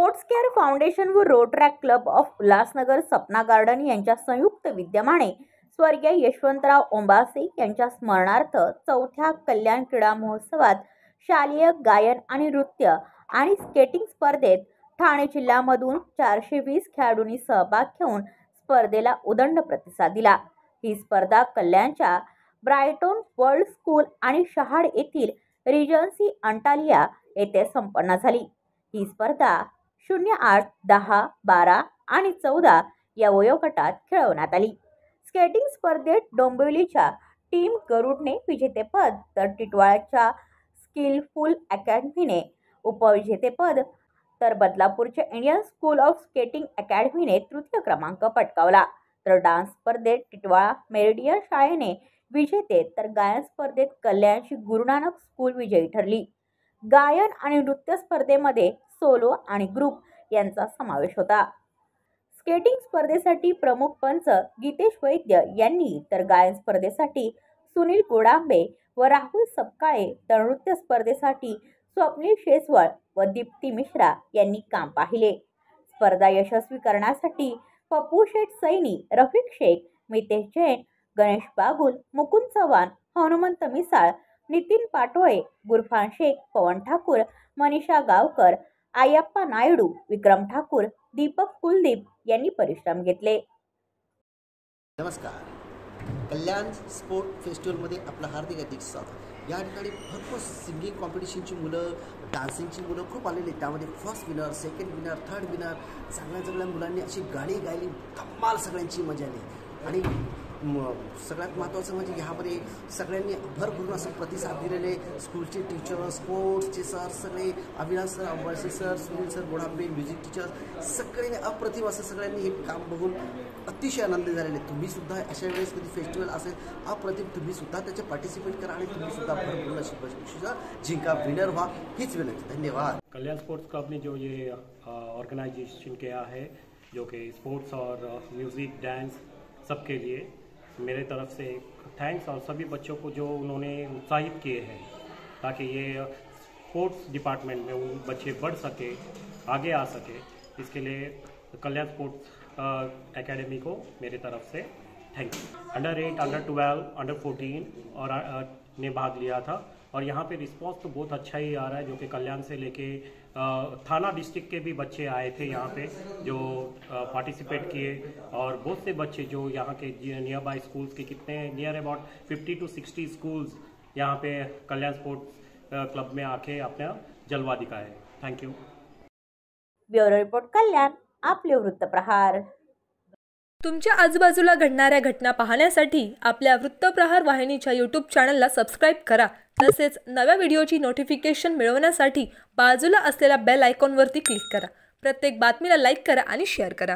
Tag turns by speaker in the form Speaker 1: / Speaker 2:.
Speaker 1: Sports care foundation व Rotaract club of Ulhasnagar Sapna garden यांच्या संयुक्त विद्यमाने स्वर्गीय यशवंतराव ओंबासे यांच्या स्मरणार्थ चौथ्या कल्याण क्रीडा महोत्सवात शालेय गायन आणि नृत्य आणि स्केटिंग स्पर्धेत ठाणे जिल्ह्यामधून 420 खेळाडूंनी सहभाग घेऊन स्पर्धेला उदंड प्रतिसाद दिला। ही स्पर्धा कल्याणच्या ब्रायटन वर्ल्ड स्कूल आणि शहाड येथील रिजन्सी अंटालिया येथे संपन्न झाली। ही स्पर्धा 08, 10, 12 आणि 14 या वयोगटात खेळवण्यात आली। स्केटिंग स्पर्धेत डोंबिवलीच्या टीम गरुडने विजेतेपद तर टिटवाळ्याच्या स्किलफुल अकॅडमीने उपविजेतेपद तर बदलापूरच्या इंडियन स्कूल ऑफ स्केटिंग अकॅडमीने तृतीय क्रमांक पटकावला। तर डान्स स्पर्धेत टिटवाळा मेरिडियन शाळेने विजेते तर गायन स्पर्धेत कल्याणची गुरुनानक स्कूल विजयी ठरली। गायन आणि नृत्य स्पर्धेमध्ये सोलो आणि ग्रुप यांचा समावेश होता। स्केटिंग स्पर्धेसाठी प्रमुख पंच गीतेश वैद्य यांनी तर गायन स्पर्धेसाठी सुनील गोडांबे व राहुल सपकाळे तर नृत्य स्पर्धेसाठी स्वप्नील शेसवळ व दीप्ती मिश्रा यांनी काम पाहिले। स्पर्धा यशस्वी करण्यासाठी पप्पू शेठ सैनी, रफिक शेख, मितेश जैन, गणेश बागुल, मुकुंद चव्हाण, हनुमंत मिसाळ, नितीन पाटोळे, गुरफान शेख, पवन ठाकूर, मनीषा गावकर, आयप्पा नायडू, विक्रम ठाकूर, दीपक कुलदीप यांनी परिश्रम घेतले।
Speaker 2: नमस्कार, कल्याण स्पोर्ट फेस्टिवलमध्ये आपलं हार्दिक स्वागत। या ठिकाणी भरपूर सिंगिंग कॉम्पिटिशनची मुलं, डान्सिंगची मुलं खूप आलेली आहेत। त्यामध्ये first winner, second winner, third winner सगळ्या मुलांनी अशी गाणी गायली, कमाल सगळ्यांची मजा आली। आणि सगळ्यात महत्त्वाचं म्हणजे ह्यामध्ये सगळ्यांनी भरभरून असं प्रतिसाद दिलेले स्कूलचे टीचर, स्पोर्ट्सचे सर, सगळे Avinash sir, Ambase sir, Sunil sir, Godambe, music teacher सगळ्यांनी अप्रतिम असं सगळ्यांनी हे काम बघून अतिशय आनंदी झालेले। तुम्ही सुद्धा अशा वेळेस कधी फेस्टिवल असेल अप्रतिम, तुम्ही सुद्धा त्याचे पार्टिसिपेट करा आणि तुम्ही सुद्धा भरभरून अशी बक्षिसं जिंका, विनर व्हा, हीच विनंती। धन्यवाद।
Speaker 3: कल्याण स्पोर्ट्स क्लब ने जो ये ऑर्गेनाइजेशन किया है, जो कि स्पोर्ट्स और म्यूज़िक, डांस सबके लिए मेरे तरफ से थैंक्स, और सभी बच्चों को जो उन्होंने उत्साहित किए हैं ताकि ये स्पोर्ट्स डिपार्टमेंट में उन बच्चे बढ़ सके, आगे आ सके, इसके लिए कल्याण स्पोर्ट्स एकेडमी को मेरे तरफ से thank you. Under 8, under 12, under 14 और ने भाग लिया था, और यहाँ पे रिस्पांस तो बहुत अच्छा ही आ रहा है, जो कि कल्याण से लेके थाना डिस्ट्रिक्ट के भी बच्चे आए थे यहाँ पे जो पार्टिसिपेट किए, और बहुत से बच्चे जो यहाँ के नियर बाय स्कूल्स के कितने नियर अबाउट 50 to 60 स्कूल्स यहाँ पे कल्याण स्पोर्ट्स क्लब में आके अपना जलवा दिखाए। Thank you.
Speaker 1: ब्युरो रिपोर्ट, कल्याण, आपले वृत्तप्रहार।
Speaker 4: तुमच्या आजूबाजूला घडणाऱ्या घटना पाहण्यासाठी आपल्या वृत्तप्रहार वाहिनीच्या यूट्यूब चॅनलला सबस्क्राईब करा। तसेच नव्या व्हिडिओची नोटिफिकेशन मिळवण्यासाठी बाजूला असलेल्या बेल आयकॉनवरती क्लिक करा। प्रत्येक बातमीला लाईक करा आणि शेअर करा।